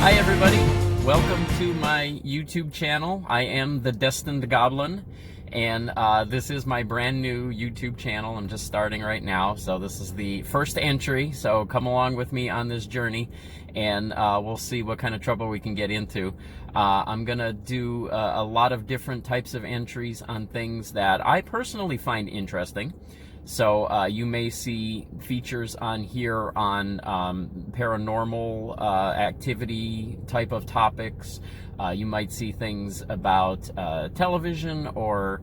Hi everybody, welcome to my YouTube channel. I am the Destined Goblin, and this is my brand new YouTube channel. I'm just starting right now, so this is the first entry, so come along with me on this journey, and we'll see what kind of trouble we can get into. I'm gonna do a lot of different types of entries on things that I personally find interesting. So you may see features on here on paranormal activity type of topics. You might see things about television or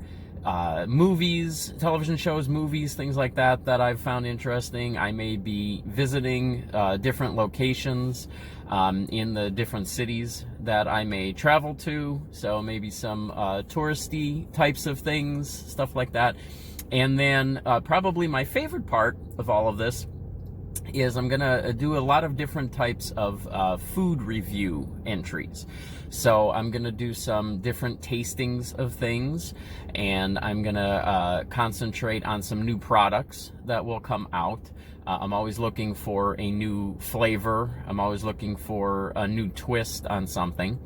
movies, television shows, movies, things like that that I've found interesting. I may be visiting different locations in the different cities that I may travel to. So maybe some touristy types of things, stuff like that. And then probably my favorite part of all of this is I'm gonna do a lot of different types of food review entries. So I'm gonna do some different tastings of things, and I'm gonna concentrate on some new products that will come out. I'm always looking for a new flavor. I'm always looking for a new twist on something.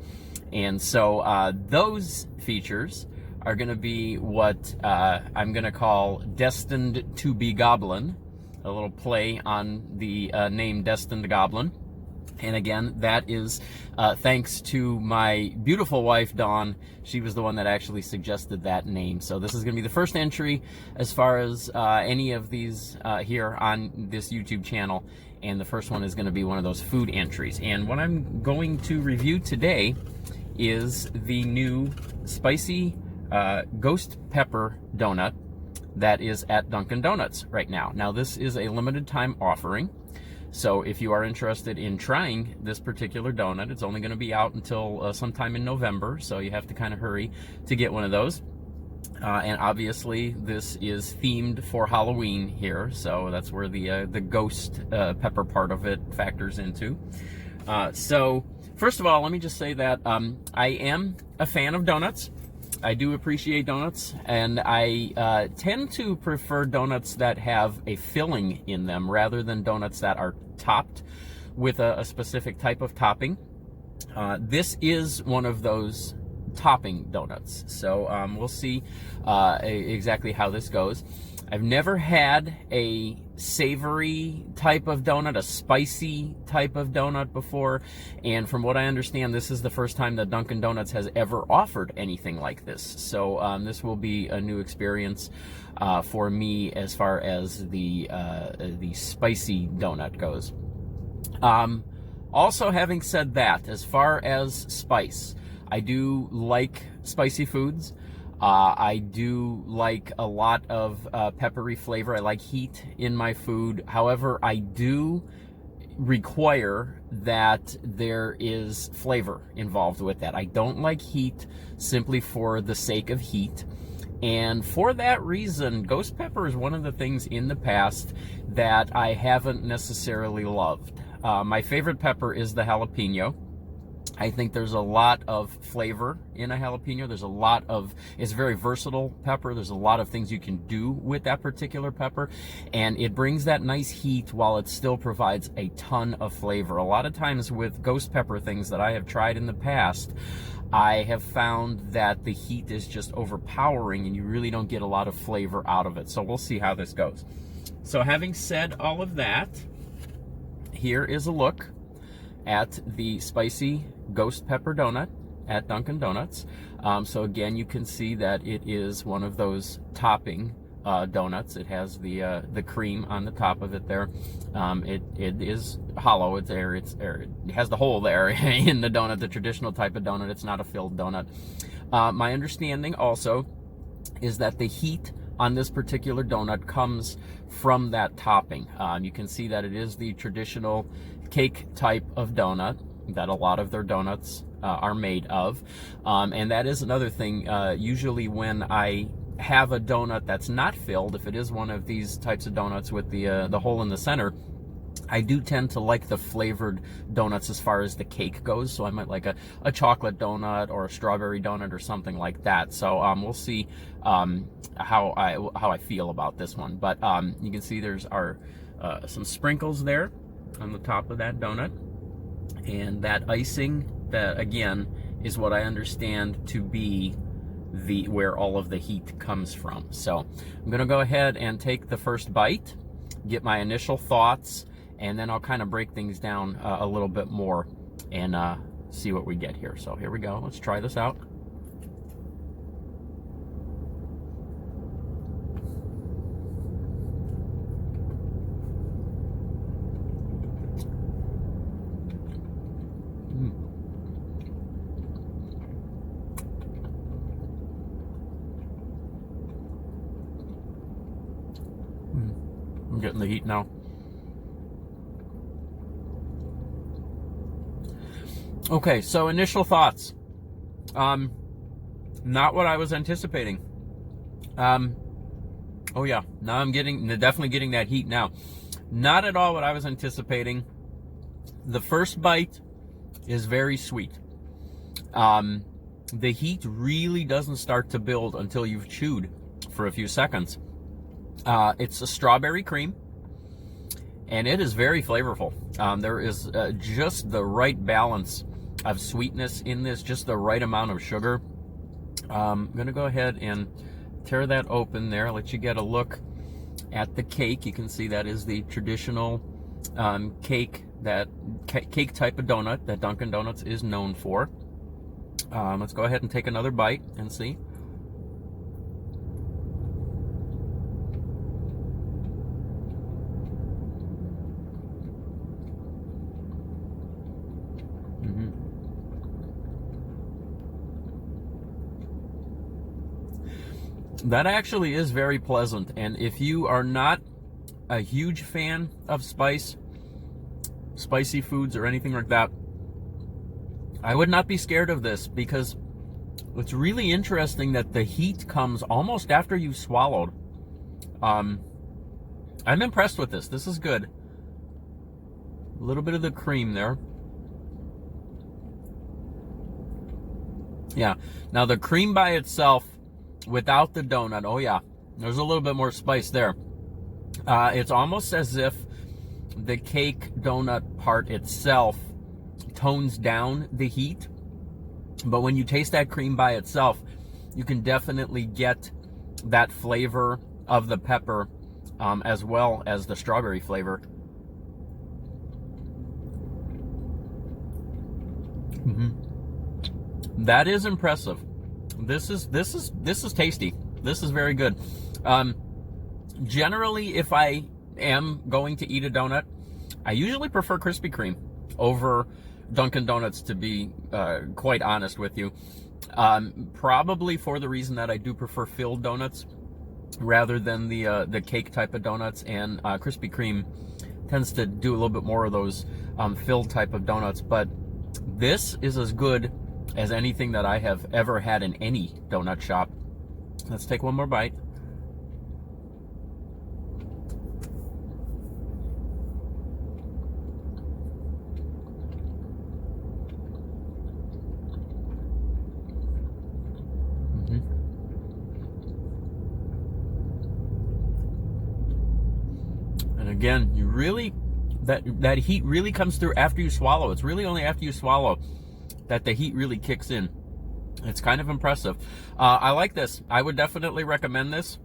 And so those features are going to be what I'm going to call Destined to be Goblin, a little play on the name Destined Goblin. And again, that is thanks to my beautiful wife, Dawn. She was the one that actually suggested that name. So this is going to be the first entry as far as any of these here on this YouTube channel. And the first one is going to be one of those food entries. And what I'm going to review today is the new spicy ghost pepper donut that is at Dunkin' Donuts right now. Now this is a limited time offering, so if you are interested in trying this particular donut, it's only going to be out until sometime in November, so you have to kind of hurry to get one of those. And obviously this is themed for Halloween here, so that's where the ghost pepper part of it factors into. So first of all, let me just say that I am a fan of donuts. I do appreciate donuts, and I tend to prefer donuts that have a filling in them rather than donuts that are topped with a specific type of topping. This is one of those topping donuts, so we'll see exactly how this goes. I've never had a savory type of donut, a spicy type of donut before, and from what I understand, this is the first time that Dunkin' Donuts has ever offered anything like this. So this will be a new experience for me as far as the spicy donut goes. Also, having said that, as far as spice, I do like spicy foods. I do like a lot of peppery flavor. I like heat in my food. However, I do require that there is flavor involved with that. I don't like heat simply for the sake of heat. And for that reason, ghost pepper is one of the things in the past that I haven't necessarily loved. My favorite pepper is the jalapeno. I think there's a lot of flavor in a jalapeno. It's a very versatile pepper. There's a lot of things you can do with that particular pepper, and it brings that nice heat while it still provides a ton of flavor. A lot of times with ghost pepper things that I have tried in the past, I have found that the heat is just overpowering and you really don't get a lot of flavor out of it. So we'll see how this goes. So having said all of that, here is a look at the spicy ghost pepper donut at Dunkin' Donuts. So again, you can see that it is one of those topping donuts. It has the cream on the top of it there. It is hollow. It has the hole there in the donut, the traditional type of donut. It's not a filled donut. My understanding also is that the heat on this particular donut comes from that topping. You can see that it is the traditional cake type of donut that a lot of their donuts are made of, and that is another thing. Usually when I have a donut that's not filled, if it is one of these types of donuts with the hole in the center, I do tend to like the flavored donuts as far as the cake goes. So I might like a chocolate donut or a strawberry donut or something like that. So we'll see how I feel about this one. But you can see there's some sprinkles there on the top of that donut. And that icing, that again, is what I understand to be where all of the heat comes from. So I'm gonna go ahead and take the first bite, get my initial thoughts, and then I'll kind of break things down a little bit more and see what we get here. So here we go. Let's try this out. I'm getting the heat now. Okay, so initial thoughts. Not what I was anticipating. Oh yeah, now I'm definitely getting that heat now. Not at all what I was anticipating. The first bite is very sweet. The heat really doesn't start to build until you've chewed for a few seconds. It's a strawberry cream, and it is very flavorful. There is just the right balance of sweetness in this, just the right amount of sugar. I'm going to go ahead and tear that open there, let you get a look at the cake. You can see that is the traditional cake type of donut that Dunkin' Donuts is known for. Let's go ahead and take another bite and see. That actually is very pleasant, and if you are not a huge fan of spicy foods or anything like that, I would not be scared of this, because it's really interesting that the heat comes almost after you've swallowed. I'm impressed with this. This is good. A little bit of the cream there. Yeah. Now the cream by itself, without the donut, oh yeah, there's a little bit more spice there. It's almost as if the cake donut part itself tones down the heat, but when you taste that cream by itself, you can definitely get that flavor of the pepper as well as the strawberry flavor. That is impressive. This is tasty. This is very good. Generally, if I am going to eat a donut, I usually prefer Krispy Kreme over Dunkin' Donuts, to be quite honest with you. Probably for the reason that I do prefer filled donuts rather than the cake type of donuts, and Krispy Kreme tends to do a little bit more of those filled type of donuts. But this is as good as anything that I have ever had in any donut shop. Let's take one more bite. And again, you really, that heat really comes through after you swallow. It's really only after you swallow that the heat really kicks in. It's kind of impressive. I like this. I would definitely recommend this.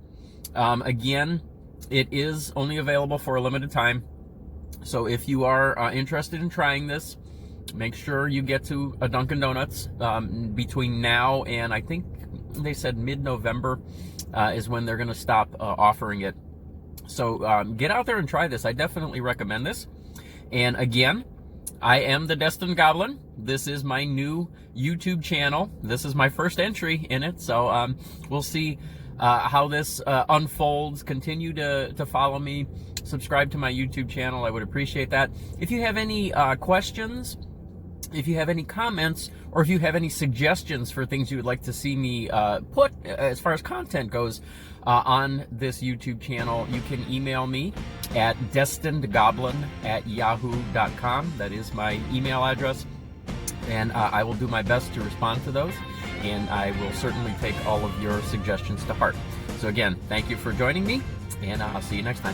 Again, it is only available for a limited time. So if you are interested in trying this, make sure you get to a Dunkin' Donuts between now and, I think they said mid-November is when they're going to stop offering it. So get out there and try this. I definitely recommend this. And again, I am the Destined Goblin. This is my new YouTube channel. This is my first entry in it, so we'll see how this unfolds. Continue to follow me, subscribe to my YouTube channel. I would appreciate that. If you have any questions, if you have any comments, or if you have any suggestions for things you would like to see me put as far as content goes on this YouTube channel, you can email me at destinedgoblin@yahoo.com. That is my email address, and I will do my best to respond to those, and I will certainly take all of your suggestions to heart. So again, thank you for joining me, and I'll see you next time.